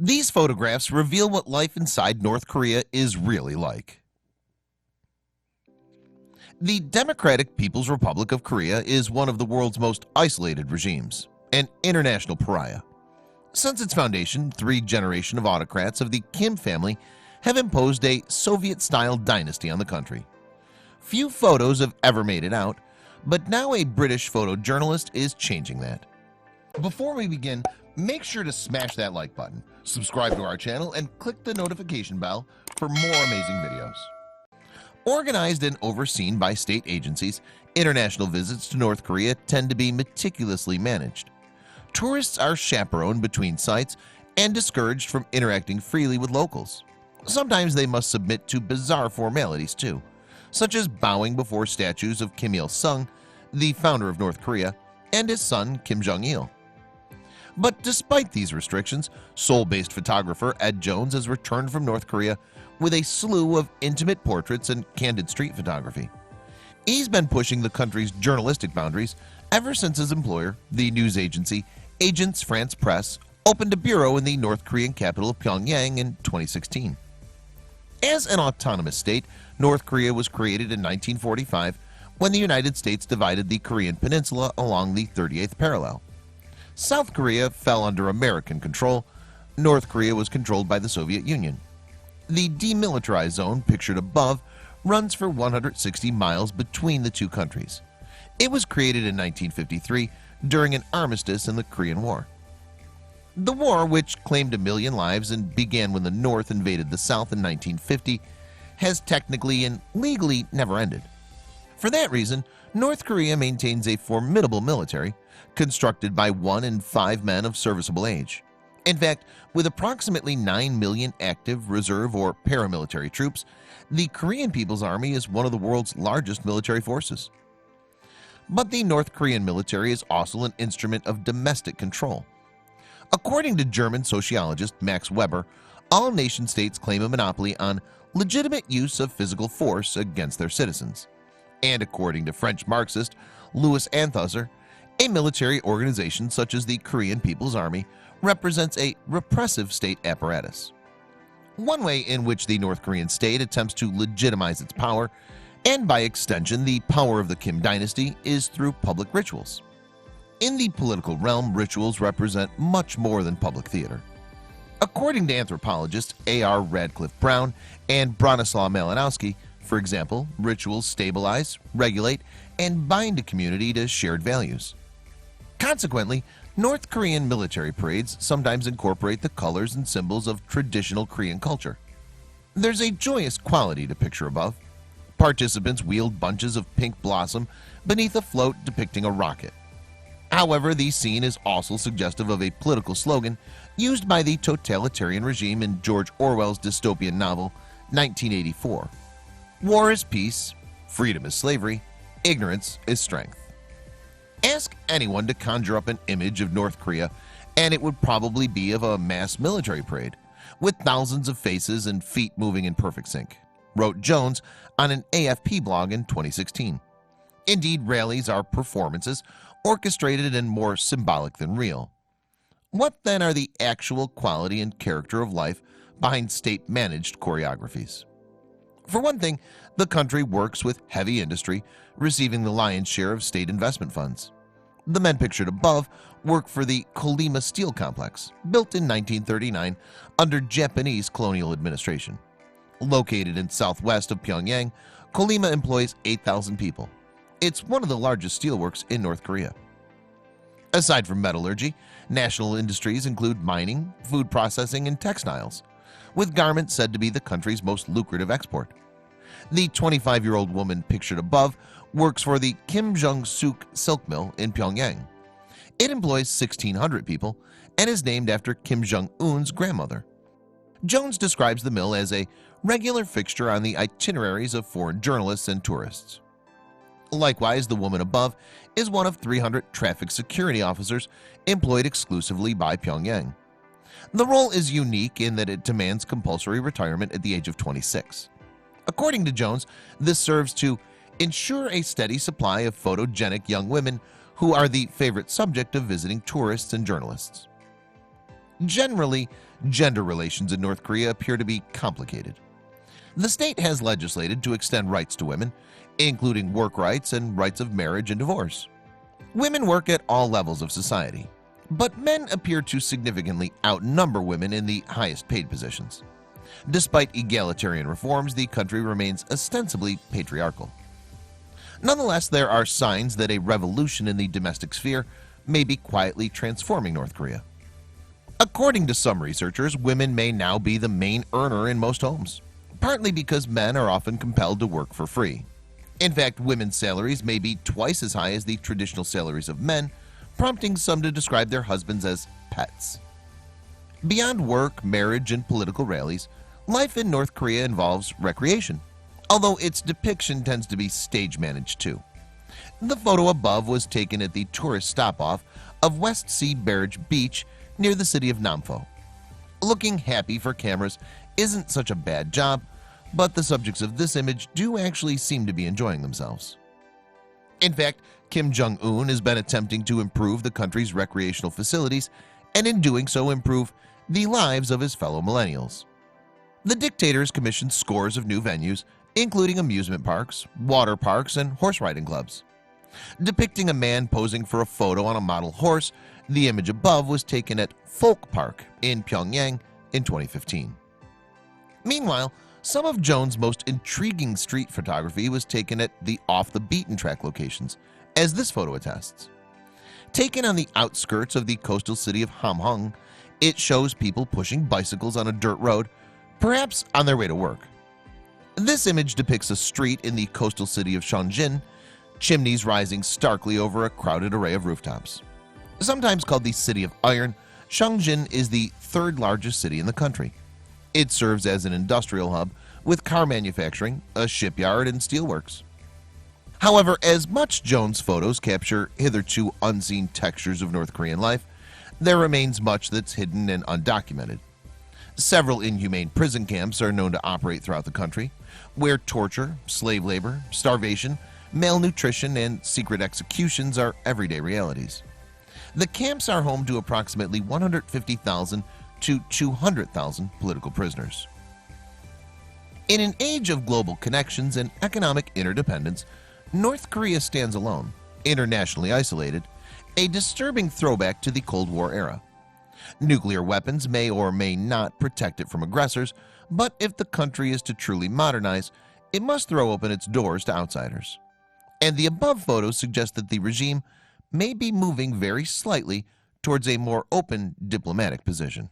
These photographs reveal what life inside North Korea is really like. The Democratic People's Republic of Korea is one of the world's most isolated regimes, an international pariah. Since its foundation, 3 generations of autocrats of the Kim family have imposed a Soviet-style dynasty on the country. Few photos have ever made it out, but now a British photojournalist is changing that. Before we begin, make sure to smash that like button, subscribe to our channel, and click the notification bell for more amazing videos. Organized and overseen by state agencies, international visits to North Korea tend to be meticulously managed. Tourists are chaperoned between sites and discouraged from interacting freely with locals. Sometimes they must submit to bizarre formalities too, such as bowing before statues of Kim Il-sung, the founder of North Korea, and his son Kim Jong-il. But despite these restrictions, Seoul-based photographer Ed Jones has returned from North Korea with a slew of intimate portraits and candid street photography. He's been pushing the country's journalistic boundaries ever since his employer, the news agency Agence France Presse, opened a bureau in the North Korean capital of Pyongyang in 2016. As an autonomous state, North Korea was created in 1945 when the United States divided the Korean peninsula along the 38th parallel. South Korea fell under American control. North Korea was controlled by the Soviet Union. The demilitarized zone pictured above runs for 160 miles between the two countries. It was created in 1953 during an armistice in the Korean War. The war, which claimed 1 million lives and began when the North invaded the South in 1950, has technically and legally never ended. For that reason, North Korea maintains a formidable military constructed by 1 in 5 men of serviceable age. In fact, with approximately 9 million active reserve or paramilitary troops, the Korean People's Army is one of the world's largest military forces. But the North Korean military is also an instrument of domestic control. According to German sociologist Max Weber, all nation-states claim a monopoly on legitimate use of physical force against their citizens. And according to French Marxist Louis Althusser, a military organization such as the Korean People's Army represents a repressive state apparatus. One way in which the North Korean state attempts to legitimize its power, and by extension the power of the Kim dynasty, is through public rituals. In the political realm, rituals represent much more than public theater. According to anthropologists A.R. Radcliffe Brown and Bronislaw Malinowski, for example, rituals stabilize, regulate, and bind a community to shared values. Consequently, North Korean military parades sometimes incorporate the colors and symbols of traditional Korean culture. There's a joyous quality to picture above. Participants wield bunches of pink blossom beneath a float depicting a rocket. However, the scene is also suggestive of a political slogan used by the totalitarian regime in George Orwell's dystopian novel 1984. War is peace, freedom is slavery, ignorance is strength. Ask anyone to conjure up an image of North Korea and it would probably be of a mass military parade with thousands of faces and feet moving in perfect sync, wrote Jones on an AFP blog in 2016. Indeed, rallies are performances orchestrated and more symbolic than real. What then are the actual quality and character of life behind state-managed choreographies? For one thing, the country works with heavy industry, receiving the lion's share of state investment funds. The men pictured above work for the Kolyma Steel Complex, built in 1939 under Japanese colonial administration. Located in southwest of Pyongyang, Kolyma employs 8,000 people. It's one of the largest steelworks in North Korea. Aside from metallurgy, national industries include mining, food processing, and textiles, with garments said to be the country's most lucrative export. The 25-year-old woman pictured above works for the Kim Jong-suk Silk Mill in Pyongyang. It employs 1,600 people and is named after Kim Jong-un's grandmother. Jones describes the mill as a regular fixture on the itineraries of foreign journalists and tourists. Likewise, the woman above is one of 300 traffic security officers employed exclusively by Pyongyang. The role is unique in that it demands compulsory retirement at the age of 26. According to Jones, this serves to ensure a steady supply of photogenic young women who are the favorite subject of visiting tourists and journalists. Generally, gender relations in North Korea appear to be complicated. The state has legislated to extend rights to women, including work rights and rights of marriage and divorce. Women work at all levels of society, but men appear to significantly outnumber women in the highest paid positions. Despite egalitarian reforms, the country remains ostensibly patriarchal. Nonetheless, there are signs that a revolution in the domestic sphere may be quietly transforming North Korea. According to some researchers, women may now be the main earner in most homes, partly because men are often compelled to work for free. In fact, women's salaries may be twice as high as the traditional salaries of men, prompting some to describe their husbands as pets. Beyond work, marriage, and political rallies, life in North Korea involves recreation, although its depiction tends to be stage-managed too. The photo above was taken at the tourist stop-off of West Sea Barrage Beach near the city of Nampo. Looking happy for cameras isn't such a bad job, but the subjects of this image do actually seem to be enjoying themselves. In fact, Kim Jong-un has been attempting to improve the country's recreational facilities and in doing so improve the lives of his fellow millennials. The dictator has commissioned scores of new venues, including amusement parks, water parks, and horse riding clubs. Depicting a man posing for a photo on a model horse, the image above was taken at Folk Park in Pyongyang in 2015. Meanwhile, some of Jones' most intriguing street photography was taken at the off-the-beaten-track locations, as this photo attests. Taken on the outskirts of the coastal city of Hamhung, it shows people pushing bicycles on a dirt road, perhaps on their way to work. This image depicts a street in the coastal city of Shongjin, chimneys rising starkly over a crowded array of rooftops. Sometimes called the City of Iron, Shongjin is the third largest city in the country. It serves as an industrial hub with car manufacturing, a shipyard, and steelworks. However, as much Jones' photos capture hitherto unseen textures of North Korean life, there remains much that's hidden and undocumented. Several inhumane prison camps are known to operate throughout the country, where torture, slave labor, starvation, malnutrition, and secret executions are everyday realities. The camps are home to approximately 150,000 to 200,000 political prisoners. In an age of global connections and economic interdependence, North Korea stands alone, internationally isolated, a disturbing throwback to the Cold War era. Nuclear weapons may or may not protect it from aggressors, but if the country is to truly modernize, it must throw open its doors to outsiders. And the above photos suggest that the regime may be moving very slightly towards a more open diplomatic position.